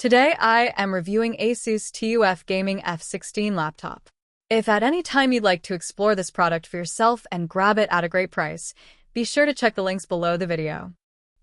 Today I am reviewing ASUS TUF Gaming F16 laptop. If at any time you'd like to explore this product for yourself and grab it at a great price, be sure to check the links below the video.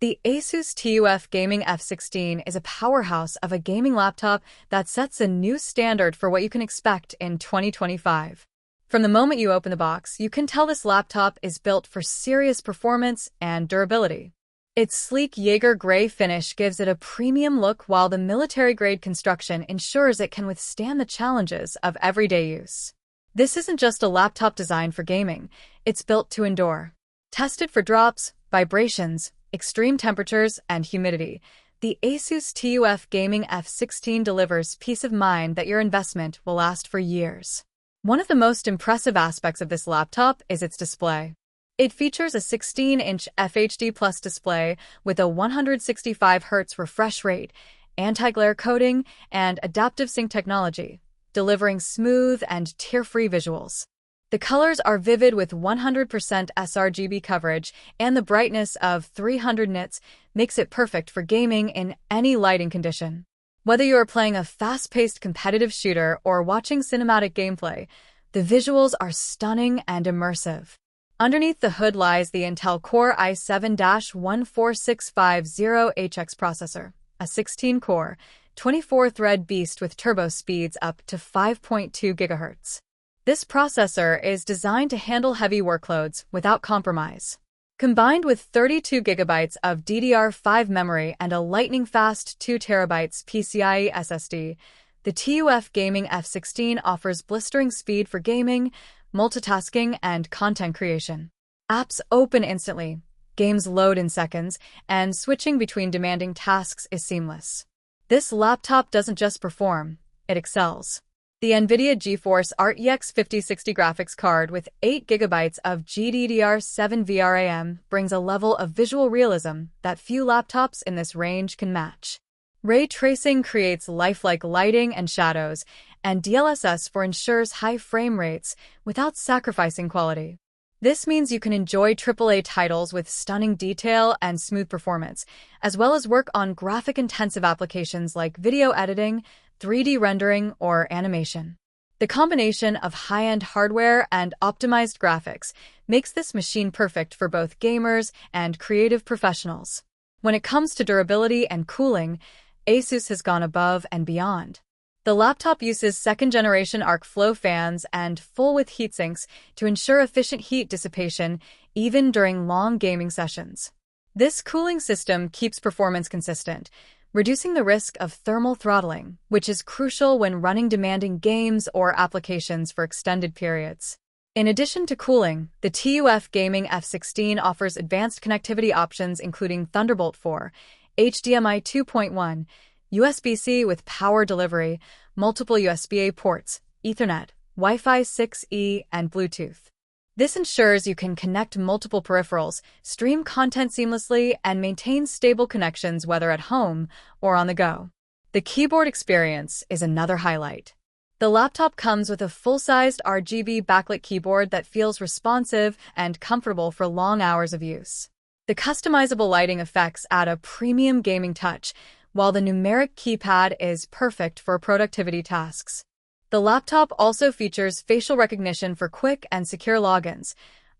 The ASUS TUF Gaming F16 is a powerhouse of a gaming laptop that sets a new standard for what you can expect in 2025. From the moment you open the box, you can tell this laptop is built for serious performance and durability. Its sleek Jaeger gray finish gives it a premium look, while the military-grade construction ensures it can withstand the challenges of everyday use. This isn't just a laptop designed for gaming, it's built to endure. Tested for drops, vibrations, extreme temperatures, and humidity, the ASUS TUF Gaming F16 delivers peace of mind that your investment will last for years. One of the most impressive aspects of this laptop is its display. It features a 16-inch FHD Plus display with a 165Hz refresh rate, anti-glare coating, and adaptive sync technology, delivering smooth and tear-free visuals. The colors are vivid with 100% sRGB coverage, and the brightness of 300 nits makes it perfect for gaming in any lighting condition. Whether you are playing a fast-paced competitive shooter or watching cinematic gameplay, the visuals are stunning and immersive. Underneath the hood lies the Intel Core i7-14650HX processor, a 16-core, 24-thread beast with turbo speeds up to 5.2 GHz. This processor is designed to handle heavy workloads without compromise. Combined with 32 GB of DDR5 memory and a lightning-fast 2 TB PCIe SSD, the TUF Gaming F16 offers blistering speed for gaming, multitasking, and content creation. Apps open instantly, games load in seconds, and switching between demanding tasks is seamless. This laptop doesn't just perform, it excels. The NVIDIA GeForce RTX 5060 graphics card with 8 GB of GDDR7 VRAM brings a level of visual realism that few laptops in this range can match. Ray tracing creates lifelike lighting and shadows, and DLSS ensures high frame rates without sacrificing quality. This means you can enjoy AAA titles with stunning detail and smooth performance, as well as work on graphic-intensive applications like video editing, 3D rendering, or animation. The combination of high-end hardware and optimized graphics makes this machine perfect for both gamers and creative professionals. When it comes to durability and cooling, ASUS has gone above and beyond. The laptop uses second-generation arc flow fans and full-width heatsinks to ensure efficient heat dissipation even during long gaming sessions. This cooling system keeps performance consistent, reducing the risk of thermal throttling, which is crucial when running demanding games or applications for extended periods. In addition to cooling, the TUF Gaming F16 offers advanced connectivity options including Thunderbolt 4, HDMI 2.1, USB-C with power delivery, multiple USB-A ports, Ethernet, Wi-Fi 6E, and Bluetooth. This ensures you can connect multiple peripherals, stream content seamlessly, and maintain stable connections whether at home or on the go. The keyboard experience is another highlight. The laptop comes with a full-sized RGB backlit keyboard that feels responsive and comfortable for long hours of use. The customizable lighting effects add a premium gaming touch, while the numeric keypad is perfect for productivity tasks. The laptop also features facial recognition for quick and secure logins,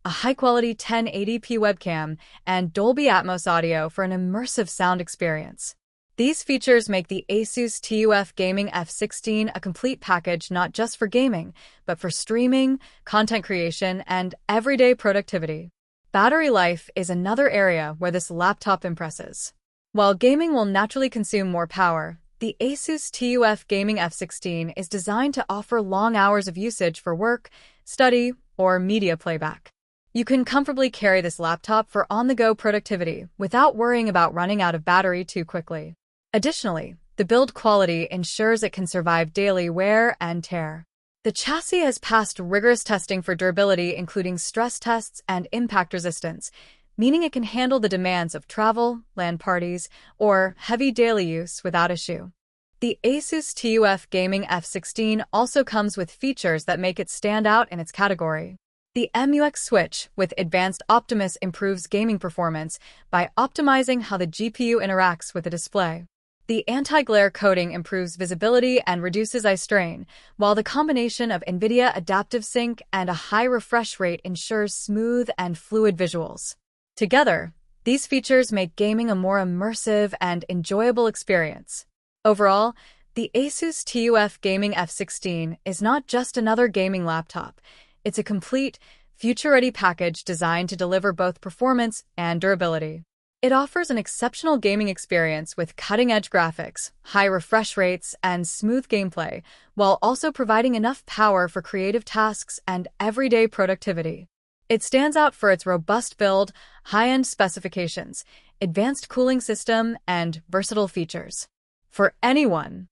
a high-quality 1080p webcam, and Dolby Atmos audio for an immersive sound experience. These features make the ASUS TUF Gaming F16 a complete package not just for gaming, but for streaming, content creation, and everyday productivity. Battery life is another area where this laptop impresses. While gaming will naturally consume more power, the ASUS TUF Gaming F16 is designed to offer long hours of usage for work, study, or media playback. You can comfortably carry this laptop for on-the-go productivity without worrying about running out of battery too quickly. Additionally, the build quality ensures it can survive daily wear and tear. The chassis has passed rigorous testing for durability, including stress tests and impact resistance, meaning it can handle the demands of travel, LAN parties, or heavy daily use without issue. The ASUS TUF Gaming F16 also comes with features that make it stand out in its category. The MUX switch with Advanced Optimus improves gaming performance by optimizing how the GPU interacts with the display. The anti-glare coating improves visibility and reduces eye strain, while the combination of NVIDIA Adaptive Sync and a high refresh rate ensures smooth and fluid visuals. Together, these features make gaming a more immersive and enjoyable experience. Overall, the ASUS TUF Gaming F16 is not just another gaming laptop. It's a complete, future-ready package designed to deliver both performance and durability. It offers an exceptional gaming experience with cutting-edge graphics, high refresh rates, and smooth gameplay, while also providing enough power for creative tasks and everyday productivity. It stands out for its robust build, high-end specifications, advanced cooling system, and versatile features. For anyone